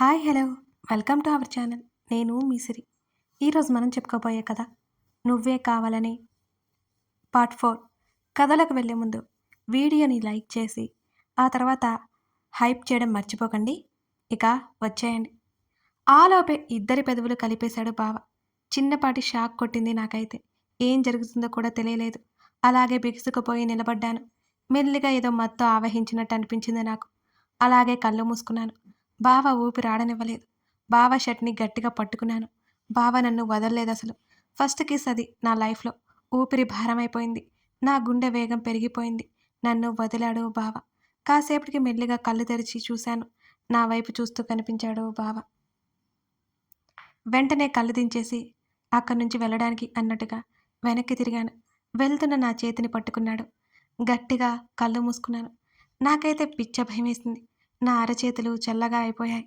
Hi hello welcome to our channel. నేను మీ సిరి. ఈరోజు మనం చెప్పుకోబోయే కథ నువ్వే కావాలని పార్ట్ 4. కథలకు వెళ్ళే ముందు వీడియోని లైక్ చేసి ఆ తర్వాత హైప్ చేయడం మర్చిపోకండి. ఇక వచ్చేయండి. ఆలోపే ఇద్దరి పెదవులు కలిపేశాడు బావ. చిన్నపాటి షాక్ కొట్టింది నాకైతే. ఏం జరుగుతుందో కూడా తెలియలేదు. అలాగే బిగుసుకుపోయి నిలబడ్డాను. మెల్లిగా ఏదో మత్తు ఆవహించినట్టు అనిపించింది నాకు. అలాగే కళ్ళు మూసుకున్నాను. బావ ఊపిరాడనివ్వలేదు. బావ షర్ట్‌ని గట్టిగా పట్టుకున్నాను. బావ నన్ను వదల్లేదసలు. ఫస్ట్ కిస్ అది నా లైఫ్‌లో. ఊపిరి భారమైపోయింది. నా గుండె వేగం పెరిగిపోయింది. నన్ను వదిలాడు బావ. కాసేపటికి మెల్లిగా కళ్ళు తెరిచి చూశాను. నా వైపు చూస్తూ కనిపించాడు బావ. వెంటనే కళ్ళు దించేసి అక్కడి నుంచి వెళ్ళడానికి అన్నట్టుగా వెనక్కి తిరిగాను. వెళ్తున్న నా చేతిని పట్టుకున్నాడు. గట్టిగా కళ్ళు మూసుకున్నాను. నాకైతే పిచ్చ భయమేసింది. నా అరచేతులు చల్లగా అయిపోయాయి.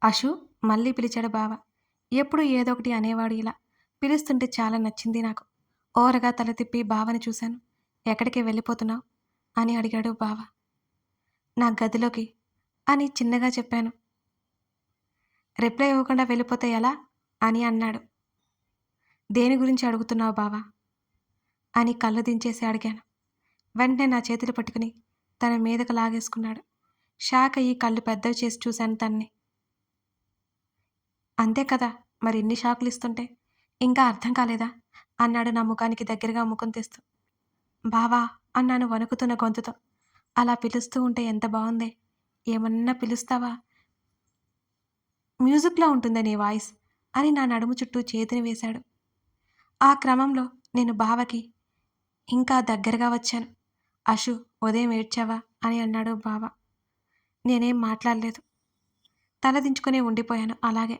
అషు మళ్ళీ పిలిచాడు బావ. ఎప్పుడు ఏదో ఒకటి అనేవాడు ఇలా. పిలుస్తుంటే చాలా నచ్చింది నాకు. ఓరగా తల తిప్పి బావని చూశాను. ఎక్కడికి వెళ్ళిపోతున్నావు అని అడిగాడు బావ. నా గదిలోకి అని చిన్నగా చెప్పాను. రిప్లై ఇవ్వకుండా వెళ్ళిపోతే ఎలా అని అన్నాడు. దేని గురించి అడుగుతున్నావు బావా అని కళ్ళు దించేసి అడిగాను. వెంటనే నా చేతులు పట్టుకుని తన మీదకు లాగేసుకున్నాడు. షాక్ అయ్యి కళ్ళు పెద్దవి చేసి చూశాను తన్ని. అంతే కదా, మరి ఇన్ని షాకులు ఇస్తుంటే ఇంకా అర్థం కాలేదా అన్నాడు నా ముఖానికి దగ్గరగా ముఖం తెస్తూ. బావా అన్నాను వణుకుతున్న గొంతుతో. అలా పిలుస్తూ ఉంటే ఎంత బాగుందే. ఏమన్నా పిలుస్తావా, మ్యూజిక్‌లా ఉంటుందే నీ వాయిస్ అని నా నడుము చుట్టూ చేతిని వేశాడు. ఆ క్రమంలో నేను బావకి ఇంకా దగ్గరగా వచ్చాను. అషు ఉదయం ఏడ్చావా అని అన్నాడు బావ. నేనేం మాట్లాడలేదు. తల దించుకునే ఉండిపోయాను అలాగే.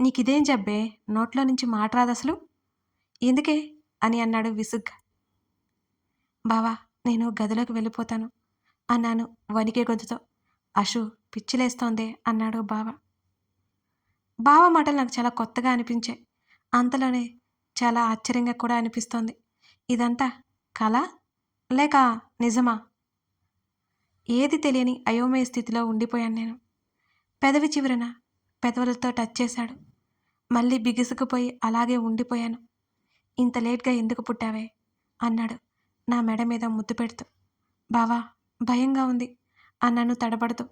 నీకిదేం జబ్బే, నోట్లో నుంచి మాట రాదసలు ఎందుకే అని అన్నాడు విసుగ్గా. బావా నేను గదిలోకి వెళ్ళిపోతాను అన్నాను వణికే గొంతుతో. అషు పిచ్చిలేస్తోందే అన్నాడు బావ. బావ మాటలు నాకు చాలా కొత్తగా అనిపించాయి. అంతలోనే చాలా ఆశ్చర్యంగా కూడా అనిపిస్తోంది. ఇదంతా కలా లేక నిజమా? ఏది తెలియని అయోమయ స్థితిలో ఉండిపోయాను నేను. పెదవి చివరన పెదవులతో టచ్ చేశాడు. మళ్ళీ బిగుసుకుపోయి అలాగే ఉండిపోయాను. ఇంత లేట్‌గా ఎందుకు పుట్టావే అన్నాడు నా మెడ మీద ముద్దు పెడుతూ. బావా భయంగా ఉంది అన్నాను తడబడుతూ.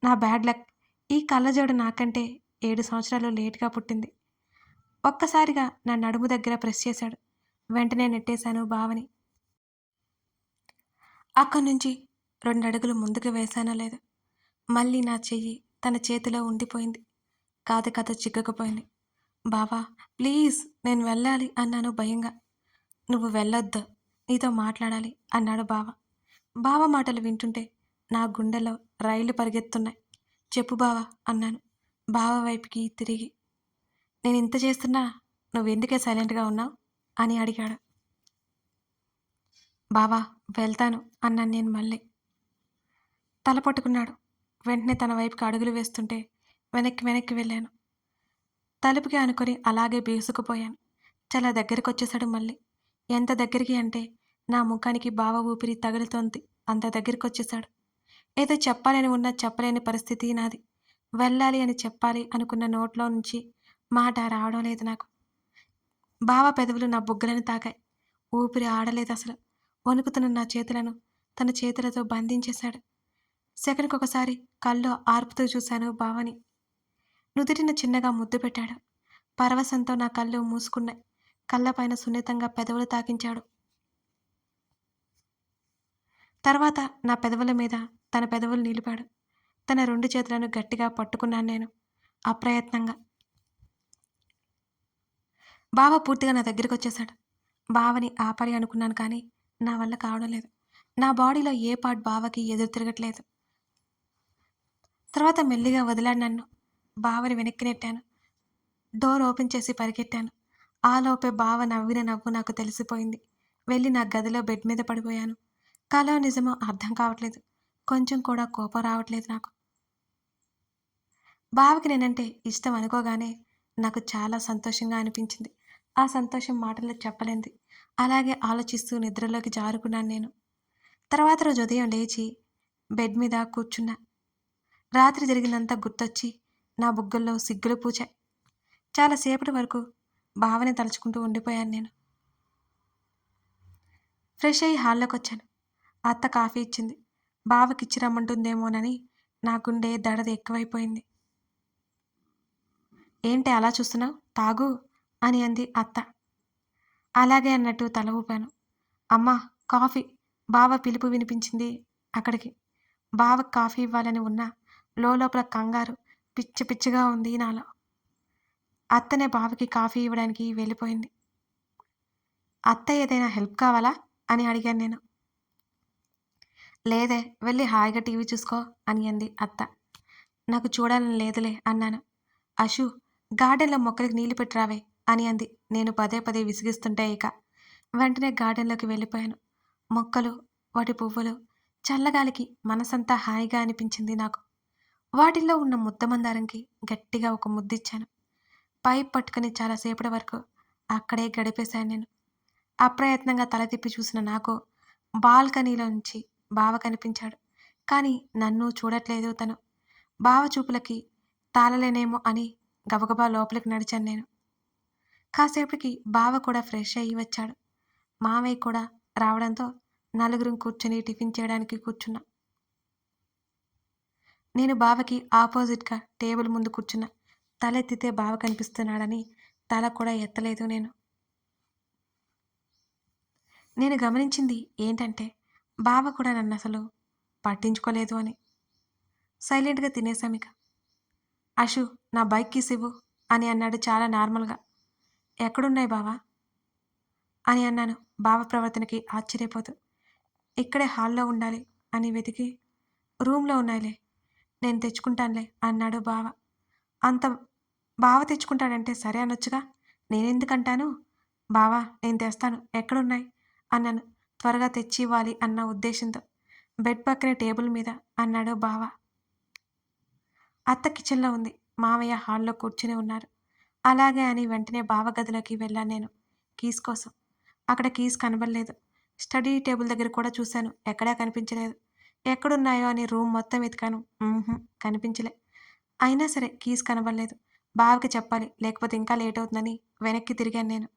నా బ్యాడ్ లక్. ఈ కళ్ళజోడు నాకంటే 7 సంవత్సరాలు లేట్‌గా పుట్టింది. ఒక్కసారిగా నా నడుము దగ్గర ప్రెస్ చేశాడు. వెంటనే నెట్టేశాను బావని. అక్కడి నుంచి 2 అడుగులు ముందుకు వేశానో లేదో మళ్ళీ నా చెయ్యి తన చేతిలో ఉండిపోయింది. కాదు కథ చిక్కుకుపోయింది. బావా ప్లీజ్ నేను వెళ్ళాలి అన్నాను భయంగా. నువ్వు వెళ్ళొద్దు, నీతో మాట్లాడాలి అన్నాడు బావ. బావ మాటలు వింటుంటే నా గుండెలో రైళ్లు పరిగెత్తున్నాయి. చెప్పు బావా అన్నాను బావ వైపుకి తిరిగి. నేను ఇంత చేస్తున్నా నువ్వెందుకే సైలెంట్గా ఉన్నావు అని అడిగాడు. బావా వెళ్తాను అన్నాను నేను మళ్ళీ. తల పట్టుకున్నాడు. వెంటనే తన వైపుకి అడుగులు వేస్తుంటే వెనక్కి వెనక్కి వెళ్ళాను. తలుపుకి అనుకొని అలాగే బీసుకుపోయాను. చాలా దగ్గరికొచ్చేశాడు మళ్ళీ. ఎంత దగ్గరికి అంటే నా ముఖానికి బావ ఊపిరి తగులుతోంది. అంత దగ్గరికొచ్చేశాడు. ఏదో చెప్పాలని ఉన్నా చెప్పలేని పరిస్థితి నాది. వెళ్ళాలి అని చెప్పాలి అనుకున్న నోట్లో నుంచి మాట రావడం లేదు నాకు. బావ పెదవులు నా బుగ్గలను తాకాయి. ఊపిరి ఆడలేదసలు. వణుకుతున్న నా చేతులను తన చేతులతో బంధించేశాడు. సెకనుకొకసారి కళ్ళు ఆర్పుతూ చూశాను బావని. నుదుటిన చిన్నగా ముద్దు పెట్టాడు. పరవశంతో నా కళ్ళు మూసుకున్నాయి. కళ్ళపైన సున్నితంగా పెదవులు తాకించాడు. తర్వాత నా పెదవుల మీద తన పెదవులు నిలిపాడు. తన 2 చేతులను గట్టిగా పట్టుకున్నాను నేను అప్రయత్నంగా. బావ పూర్తిగా నా దగ్గరికొచ్చేశాడు. బావని ఆపాలి అనుకున్నాను కానీ నా వల్ల కావడం లేదు. నా బాడీలో ఏ పార్ట్ బావకి ఎదురు తిరగట్లేదు. తర్వాత మెల్లిగా వదిలాడు నన్ను. బావని వెనక్కి నెట్టాను. డోర్ ఓపెన్ చేసి పరిగెట్టాను. ఆలోపే బావ నవ్విన నవ్వు నాకు తెలిసిపోయింది. వెళ్ళి నా గదిలో బెడ్ మీద పడిపోయాను. కలో నిజమో అర్థం కావట్లేదు. కొంచెం కూడా కోపం రావట్లేదు నాకు. బావకి నేనంటే ఇష్టం అనుకోగానే నాకు చాలా సంతోషంగా అనిపించింది. ఆ సంతోషం మాటల్లో చెప్పలేనిది. అలాగే ఆలోచిస్తూ నిద్రలోకి జారుకున్నాను నేను. తర్వాత రోజు ఉదయం లేచి బెడ్ మీద కూర్చున్నా. రాత్రి జరిగిందంతా గుర్తొచ్చి నా బుగ్గల్లో సిగ్గులు పూచాయి. చాలాసేపటి వరకు బావని తలుచుకుంటూ ఉండిపోయాను నేను. ఫ్రెష్ అయ్యి హాల్లోకొచ్చాను. అత్త కాఫీ ఇచ్చింది. బావకిచ్చి రమ్మంటుందేమోనని నా గుండె దడద ఎక్కువైపోయింది. ఏంటి అలా చూస్తున్నావు? తాగు అని అంది అత్త. అలాగే అన్నట్టు తల ఊపాను. అమ్మా, కాఫీ. బావ పిలుపు వినిపించింది అక్కడికి. బావకి కాఫీ ఇవ్వాలని ఉన్నా లోపల కంగారు పిచ్చి పిచ్చిగా ఉంది నాలో. అత్తనే బావకి కాఫీ ఇవ్వడానికి వెళ్ళిపోయింది. అత్త ఏదైనా హెల్ప్ కావాలా అని అడిగాను నేను. లేదే, వెళ్ళి హాయిగా టీవీ చూసుకో అని అంది అత్త. నాకు చూడాలని లేదులే అన్నాను. అషు, గార్డెన్లో మొక్కలకి నీళ్లు పెట్టిరావే అని అంది. నేను పదే పదే విసిగిస్తుంటే ఇక వెంటనే గార్డెన్లోకి వెళ్ళిపోయాను. మొక్కలు, వాటి పువ్వులు, చల్లగాలికి మనసంతా హాయిగా అనిపించింది నాకు. వాటిల్లో ఉన్న ముద్దమందారంకి గట్టిగా ఒక ముద్దిచ్చాను. పైప్ పట్టుకుని చాలాసేపటి వరకు అక్కడే గడిపేశాను నేను. అప్రయత్నంగా తల తిప్పి చూసిన నాకు బాల్కనీలో నుంచి బావ కనిపించాడు. కానీ నన్ను చూడట్లేదు తను. బావ చూపులకి తాళలేనేమో అని గబగబా లోపలికి నడిచాను నేను. కాసేపటికి బావ కూడా ఫ్రెష్ అయ్యి వచ్చాడు. మావయ్య కూడా రావడంతో నలుగురం కూర్చొని టిఫిన్ చేయడానికి కూర్చున్నా. నేను బావకి ఆపోజిట్గా టేబుల్ ముందు కూర్చున్నా. తలెత్తితే బావ కనిపిస్తున్నాడని తల కూడా ఎత్తలేదు నేను. నేను గమనించింది ఏంటంటే బావ కూడా నన్ను అసలు పట్టించుకోలేదు అని. సైలెంట్గా తినేసామిక. అషు, నా బైక్ కీస్ ఇవ్వు అని అన్నాడు చాలా నార్మల్గా. ఎక్కడున్నాయి బావా అని అన్నాను బావ ప్రవర్తనకి ఆశ్చర్యపోతూ. ఇక్కడే హాల్లో ఉండాలి అని వెతికి రూమ్లో ఉన్నాయిలే, నేను తెచ్చుకుంటానులే అన్నాడు బావ. అంత బావ తెచ్చుకుంటాడంటే సరే అనొచ్చుగా, నేనెందుకంటాను. బావా, నేను తెస్తాను, ఎక్కడున్నాయి అన్నాను త్వరగా తెచ్చి ఇవ్వాలి అన్న ఉద్దేశంతో. బెడ్ పక్కనే టేబుల్ మీద అన్నాడు బావ. అత్త కిచెన్లో ఉంది, మామయ్య హాల్లో కూర్చుని ఉన్నారు. అలాగే అని వెంటనే బావ గదిలోకి వెళ్ళాను నేను కీస్ కోసం. అక్కడ కీస్ కనబడలేదు. స్టడీ టేబుల్ దగ్గర కూడా చూశాను, ఎక్కడా కనిపించలేదు. ఎక్కడున్నాయో అని రూమ్ మొత్తం వెతికాను, కనిపించలే. అయినా సరే కీస్ కనబడలేదు. బావకి చెప్పాలి, లేకపోతే ఇంకా లేట్ అవుతుందని వెనక్కి తిరిగాను నేను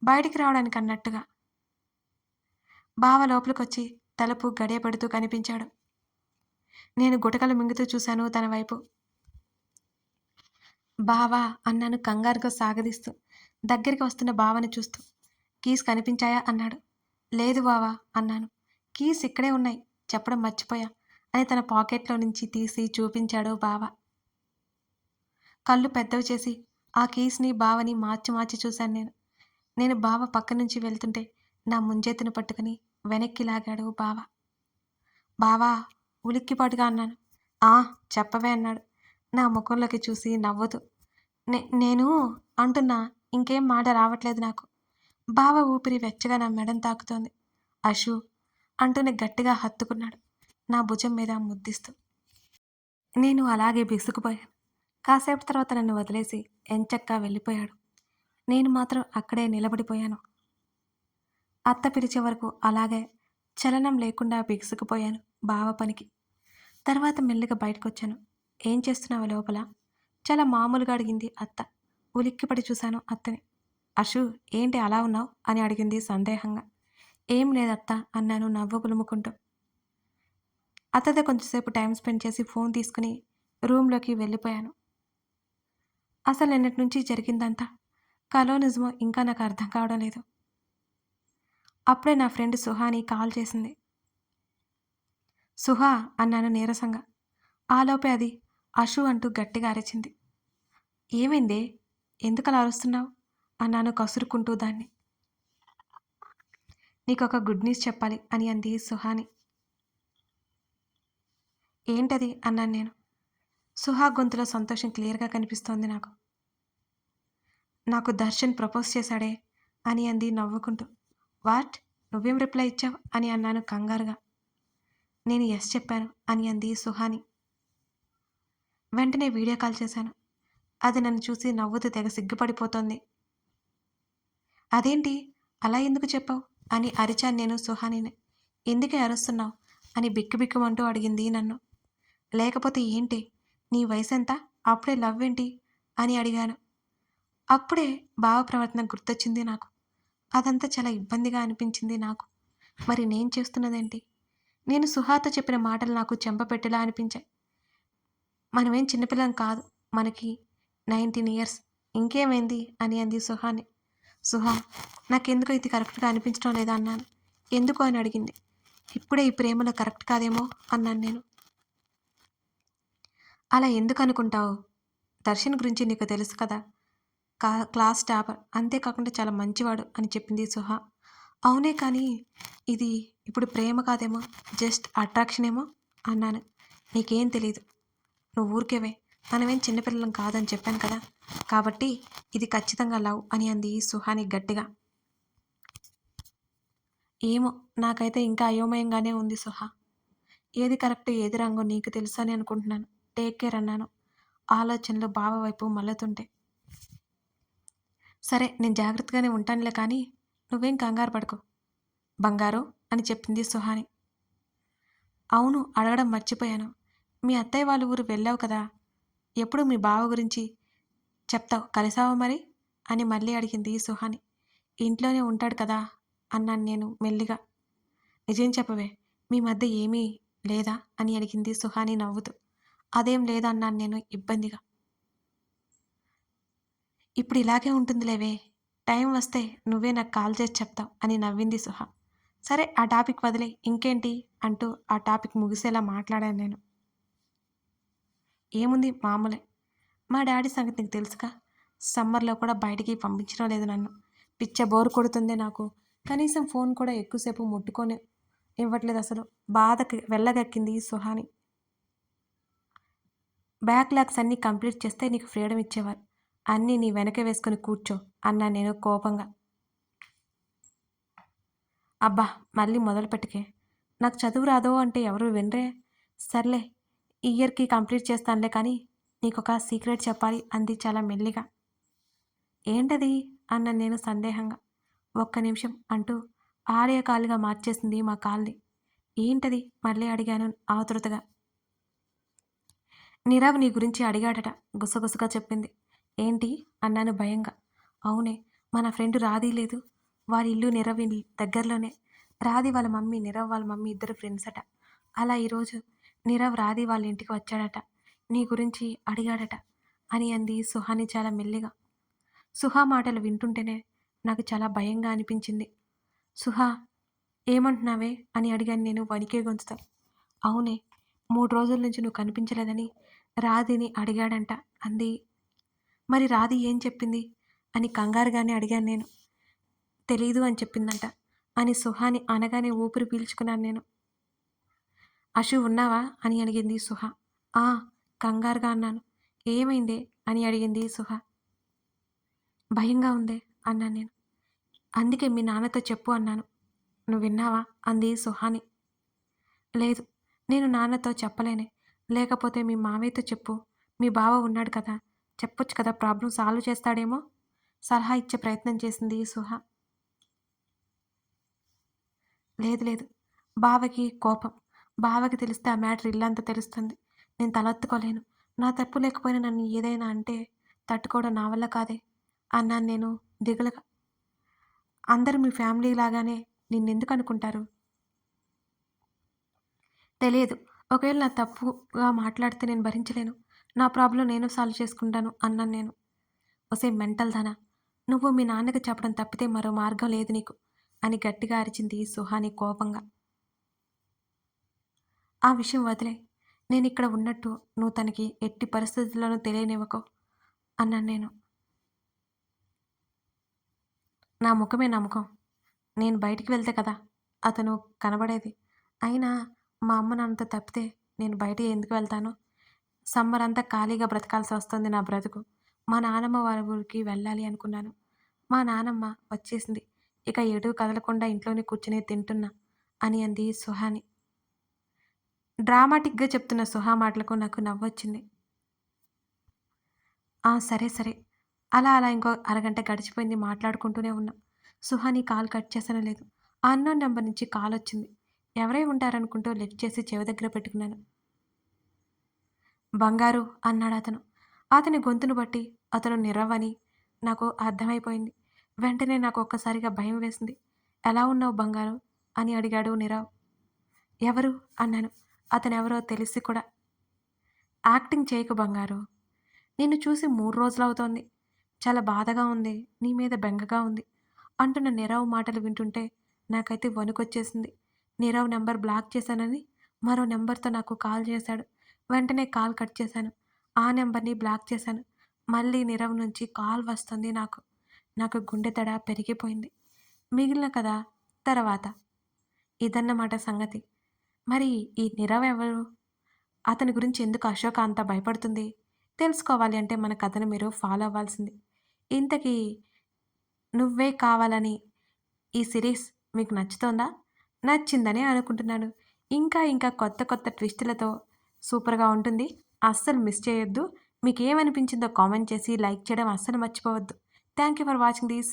బయటికి రావడానికి అన్నట్టుగా. బావ లోపలికొచ్చి తలుపు గడియ పెడుతూ కనిపించాడు. నేను గుటకలు మింగుతూ చూశాను తన వైపు. బావా అన్నాను కంగారుగా సాగదీస్తూ, దగ్గరికి వస్తున్న బావని చూస్తూ. కీస్ కనిపించాయా అన్నాడు. లేదు బావా అన్నాను. కీస్ ఇక్కడే ఉన్నాయి, చెప్పడం మర్చిపోయా అని తన పాకెట్లో నుంచి తీసి చూపించాడు బావ. కళ్ళు పెద్దవి చేసి ఆ కీస్ని బావని మార్చి మార్చి చూశాను నేను. నేను బావ పక్క నుంచి వెళ్తుంటే నా ముంజెత్తును పట్టుకుని వెనక్కి లాగాడు బావ. బావా, ఉలిక్కిపాటుగా అన్నాను. ఆ, చెప్పవే అన్నాడు నా ముఖంలోకి చూసి నవ్వుతూ. నేను అంటున్నా, ఇంకేం మాట రావట్లేదు నాకు. బావ ఊపిరి వెచ్చగా నా మెడను తాకుతోంది. అషు అంటూనే గట్టిగా హత్తుకున్నాడు నా భుజం మీద ముద్దిస్తూ. నేను అలాగే బిగుసుకుపోయాను. కాసేపు తర్వాత నన్ను వదిలేసి ఎంచక్కా వెళ్ళిపోయాడు. నేను మాత్రం అక్కడే నిలబడిపోయాను. అత్త పిలిచే వరకు అలాగే చలనం లేకుండా బిగుసుకుపోయాను బావ పనికి. తర్వాత మెల్లిగా బయటకొచ్చాను. ఏం చేస్తున్నావు లోపల? చాలా మామూలుగా అడిగింది అత్త. ఉలిక్కిపడి చూశాను అత్తని. అషు, ఏంటి అలా ఉన్నావు అని అడిగింది సందేహంగా. ఏం లేదత్తా అన్నాను నవ్వు పులుముకుంటూ. అత్తతో కొంచెంసేపు టైం స్పెండ్ చేసి ఫోన్ తీసుకుని రూమ్లోకి వెళ్ళిపోయాను. అసలు నిన్నటి నుంచి జరిగిందంతా కలో నిజమో ఇంకా నాకు అర్థం కావడం లేదు. అప్పుడే నా ఫ్రెండ్ సుహాని కాల్ చేసింది. సుహా అన్నాను నీరసంగా. ఆలోపే అది అషు అంటూ గట్టిగా అరిచింది. ఏమైందే, ఎందుకలా అరుస్తున్నావు అన్నాను కసురుకుంటూ దాన్ని. నీకొక గుడ్ న్యూస్ చెప్పాలి అని అంది సుహాని. ఏంటది అన్నాను నేను. సుహా గొంతులో సంతోషం క్లియర్గా కనిపిస్తోంది నాకు. నాకు దర్శన్ ప్రపోజ్ చేశాడే అని అంది నవ్వుకుంటూ. వాట్, నువ్వేం రిప్లై ఇచ్చావు అని అన్నాను కంగారుగా. నేను ఎస్ చెప్పాను అని అంది సుహాని. వెంటనే వీడియో కాల్ చేశాను. అది నన్ను చూసి నవ్వుతూ తెగ సిగ్గుపడిపోతోంది. అదేంటి, అలా ఎందుకు చెప్పావు అని అరిచాను నేను సుహానిని. ఎందుకే అరుస్తున్నావు అని బిక్కుబిక్కుమంటూ అడిగింది నన్ను. లేకపోతే ఏంటి? నీ వయసెంత? అప్పుడే లవ్వేంటి? అని అడిగాను. అప్పుడే బావ ప్రవర్తన గుర్తొచ్చింది నాకు. అదంతా చాలా ఇబ్బందిగా అనిపించింది నాకు. మరి నేను చేస్తున్నదేంటి? నేను సుహాతో చెప్పిన మాటలు నాకు చెంపపెట్టేలా అనిపించాయి. మనమేం చిన్నపిల్లం కాదు. మనకి 19 ఇయర్స్. ఇంకేమైంది అని అంది సుహాని. సుహా, నాకెందుకో ఇది కరెక్ట్‌గా అనిపించడం లేదా అన్నాను. ఎందుకు అని అడిగింది. ఇప్పుడే ఈ ప్రేమలో కరెక్ట్ కాదేమో అన్నాను నేను. అలా ఎందుకనుకుంటావు? దర్శన్ గురించి నీకు తెలుసు కదా! Class topper. అంతేకాకుండా చాలా మంచివాడు అని చెప్పింది సుహా. అవునే కానీ ఇది ఇప్పుడు ప్రేమ కాదేమో, జస్ట్ అట్రాక్షన్ ఏమో అన్నాను. నీకేం తెలీదు. నువ్వు ఊరికేవే. మనమేం చిన్నపిల్లలం కాదని చెప్పాను కదా! కాబట్టి ఇది ఖచ్చితంగా లవ్ అని అంది సుహాని గట్టిగా. ఏమో నాకైతే ఇంకా అయోమయంగానే ఉంది సుహా. ఏది కరెక్ట్ ఏది రాంగో నీకు తెలుసు అని అనుకుంటున్నాను. టేక్ కేర్ అన్నాను. ఆలోచనలు బావ వైపు మళ్ళుతుంటే. సరే నేను జాగ్రత్తగానే ఉంటానులే కానీ నువ్వేం కంగారు పడకు బంగారు అని చెప్పింది సుహాని. అవును అడగడం మర్చిపోయాను. మీ అత్తయ్య వాళ్ళ ఊరు వెళ్ళావు కదా! ఎప్పుడు మీ బావ గురించి చెప్తావు కలిసావా మరి? అని మళ్ళీ అడిగింది సుహాని. ఇంట్లోనే ఉంటాడు కదా అన్నాను నేను మెల్లిగా. నిజం చెప్పవే మీ మధ్య ఏమీ లేదా అని అడిగింది సుహాని నవ్వుతూ. అదేం లేదన్నాను నేను ఇబ్బందిగా. ఇప్పుడు ఇలాగే ఉంటుందిలేవే. టైం వస్తే నువ్వే నాకు కాల్ చేసి చెప్తావు అని నవ్వింది సుహ. సరే ఆ టాపిక్ వదిలే ఇంకేంటి అంటూ ఆ టాపిక్ ముగిసేలా మాట్లాడాను నేను. ఏముంది మామూలే. మా డాడీ సంగతి నీకు తెలుసుగా. సమ్మర్‌లో కూడా బయటికి పంపించడం లేదు నన్ను. పిచ్చ బోర్ కొడుతుందే నాకు. కనీసం ఫోన్ కూడా ఎక్కువసేపు ముట్టుకొని ఇవ్వట్లేదసలు. బాధకి వెళ్ళగక్కింది సుహాని. బ్యాక్‌లాగ్స్ అన్నీ కంప్లీట్ చేస్తే నీకు ఫ్రీడమ్ ఇచ్చేవారు. అన్నీ నీ వెనక వేసుకొని కూర్చో అన్నాను నేను కోపంగా. అబ్బా! మళ్ళీ మొదలుపెట్టకే. నాకు చదువు రాదో అంటే ఎవరు వినరే. సర్లే ఈ ఇయర్‌కి కంప్లీట్ చేస్తానులే కానీ నీకొక సీక్రెట్ చెప్పాలి అంది చాలా మెల్లిగా. ఏంటది? అన్నాను నేను సందేహంగా. ఒక్క నిమిషం అంటూ ఆడియో కాల్‌గా మార్చేసింది మా కాల్‌ని. ఏంటది? మళ్ళీ అడిగాను ఆతృతగా. నీరవ్ నీ గురించి అడిగాడట గుసగుసగా చెప్పింది. ఏంటి? అన్నాను భయంగా. అవునే మన ఫ్రెండ్ రాధీ లేదు. వాళ్ళ ఇల్లు నీరవ్ ఇల్లు దగ్గరలోనే. రాధి వాళ్ళ మమ్మీ, నీరవ్ వాళ్ళ మమ్మీ ఇద్దరు ఫ్రెండ్స్ అట. అలా ఈరోజు నీరవ్ రాధి వాళ్ళ ఇంటికి వచ్చాడట. నీ గురించి అడిగాడట అని అంది సుహాని చాలా మెల్లిగా. సుహా మాటలు వింటుంటేనే నాకు చాలా భయంగా అనిపించింది. సుహా ఏమంటున్నావే అని అడిగాను నేను వణికే గొంతుతో. అవునే 3 రోజుల నుంచి నువ్వు కనిపించలేదని రాధిని అడిగాడంట అంది. మరి రాధి ఏం చెప్పింది అని కంగారుగానే అడిగాను నేను. తెలీదు అని చెప్పిందంట అని సుహాని అనగానే ఊపిరి పీల్చుకున్నాను నేను. అషు ఉన్నావా అని అడిగింది సుహ. ఆ కంగారుగా అన్నాను. ఏమైందే అని అడిగింది సుహ. భయంగా ఉందే అన్నాను నేను. అందుకే మీ నాన్నతో చెప్పు అన్నాను. నువ్వు విన్నావా అంది సుహాని. లేదు నేను నాన్నతో చెప్పలేనే. లేకపోతే మీ మావయ్యతో చెప్పు. మీ బావ ఉన్నాడు కదా! చెప్పొచ్చు కదా ప్రాబ్లమ్ సాల్వ్ చేస్తాడేమో! సలహా ఇచ్చే ప్రయత్నం చేసింది సుహ. లేదు లేదు. బావకి కోపం. బావకి తెలిస్తే ఆ మ్యాటర్ ఇల్లంతా తెలుస్తుంది. నేను తలెత్తుకోలేను. నా తప్పు లేకపోయినా నన్ను ఏదైనా అంటే తట్టుకోవడం నా వల్ల కాదే అన్నాను నేను దిగులుగా. అందరూ మీ ఫ్యామిలీ లాగానే నిన్నెందుకనుకుంటారు? తెలియదు. ఒకవేళ నా తప్పుగా మాట్లాడితే నేను భరించలేను. నా ప్రాబ్లమ్ నేను సాల్వ్ చేసుకుంటాను అన్నాను నేను. ఒసేయ్ మెంటల్ దానా! నువ్వు మీ నాన్నకి చెప్పడం తప్పితే మరో మార్గం లేదు నీకు అని గట్టిగా అరిచింది సుహాని కోపంగా. ఆ విషయం వదిలేయ్. నేనిక్కడ ఉన్నట్టు నువ్వు తనకి ఎట్టి పరిస్థితుల్లోనూ తెలియనివ్వకు అన్నాను నేను. నా ముఖమే నమ్మకం. నేను బయటికి వెళ్తే కదా అతను కనబడేది. అయినా మా అమ్మ నాన్నతో తప్పితే నేను బయటికి ఎందుకు వెళ్తాను? సమ్మర్ అంతా ఖాళీగా బ్రతకాల్సి వస్తుంది నా బ్రతుకు. మా నానమ్మ వాళ్ళ ఊరికి వెళ్ళాలి అనుకున్నాను. మా నానమ్మ వచ్చేసింది. ఇక ఎటూ కదలకుండా ఇంట్లోనే కూర్చుని తింటున్నా అని అంది సుహాని. డ్రామాటిక్‌గా చెప్తున్న సుహా మాటలకు నాకు నవ్వొచ్చింది. ఆ! సరే, సరే. అలా ఇంకో అరగంట గడిచిపోయింది మాట్లాడుకుంటూనే ఉన్నాం. సుహాని కాల్ కట్ చేశానో లేదో, ఆ అన్‌నోన్ నంబర్ నుంచి కాలొచ్చింది. ఎవరై ఉంటారనుకుంటూ లిఫ్ట్ చేసి చెవి దగ్గర పెట్టుకున్నాను. బంగారు అన్నాడతను. అతని గొంతును బట్టి అతను నీరవ్ అని నాకు అర్థమైపోయింది. వెంటనే నాకు ఒక్కసారిగా భయం వేసింది. ఎలా ఉన్నావు బంగారు అని అడిగాడు నీరవ్. ఎవరు అన్నాను. అతనెవరో తెలిసి కూడా. యాక్టింగ్ చేయకు బంగారు. నిన్ను చూసి 3 రోజులవుతోంది. చాలా బాధగా ఉంది. నీ మీద బెంగగా ఉంది. అంటున్న నీరవ్ మాటలు వింటుంటే నాకైతే వణుకొచ్చేసింది. నీరవ్ నంబర్ బ్లాక్ చేశానని మరో నంబర్‌తో నాకు కాల్ చేశాడు. వెంటనే కాల్ కట్ చేశాను. ఆ నంబర్‌ని బ్లాక్ చేశాను. మళ్ళీ నీరవ్ నుంచి కాల్ వస్తుంది నాకు. నాకు గుండె దడ పెరిగిపోయింది. మిగిలిన కథ తర్వాత. ఇదన్నమాట సంగతి. మరి ఈ నీరవ్ ఎవరు? అతని గురించి ఎందుకు అశోక అంత భయపడుతుంది? తెలుసుకోవాలి అంటే మన కథను మీరు ఫాలో అవ్వాల్సింది. ఇంతకీ నువ్వే కావాలని ఈ సిరీస్ మీకు నచ్చుతోందా? నచ్చిందనే అనుకుంటున్నాను. ఇంకా కొత్త కొత్త ట్విస్టులతో సూపర్‌గా ఉంటుంది. అస్సలు మిస్ చేయొద్దు. మీకేమనిపించిందో కామెంట్ చేసి లైక్ చేయడం అస్సలు మర్చిపోవద్దు. Thank you for watching this.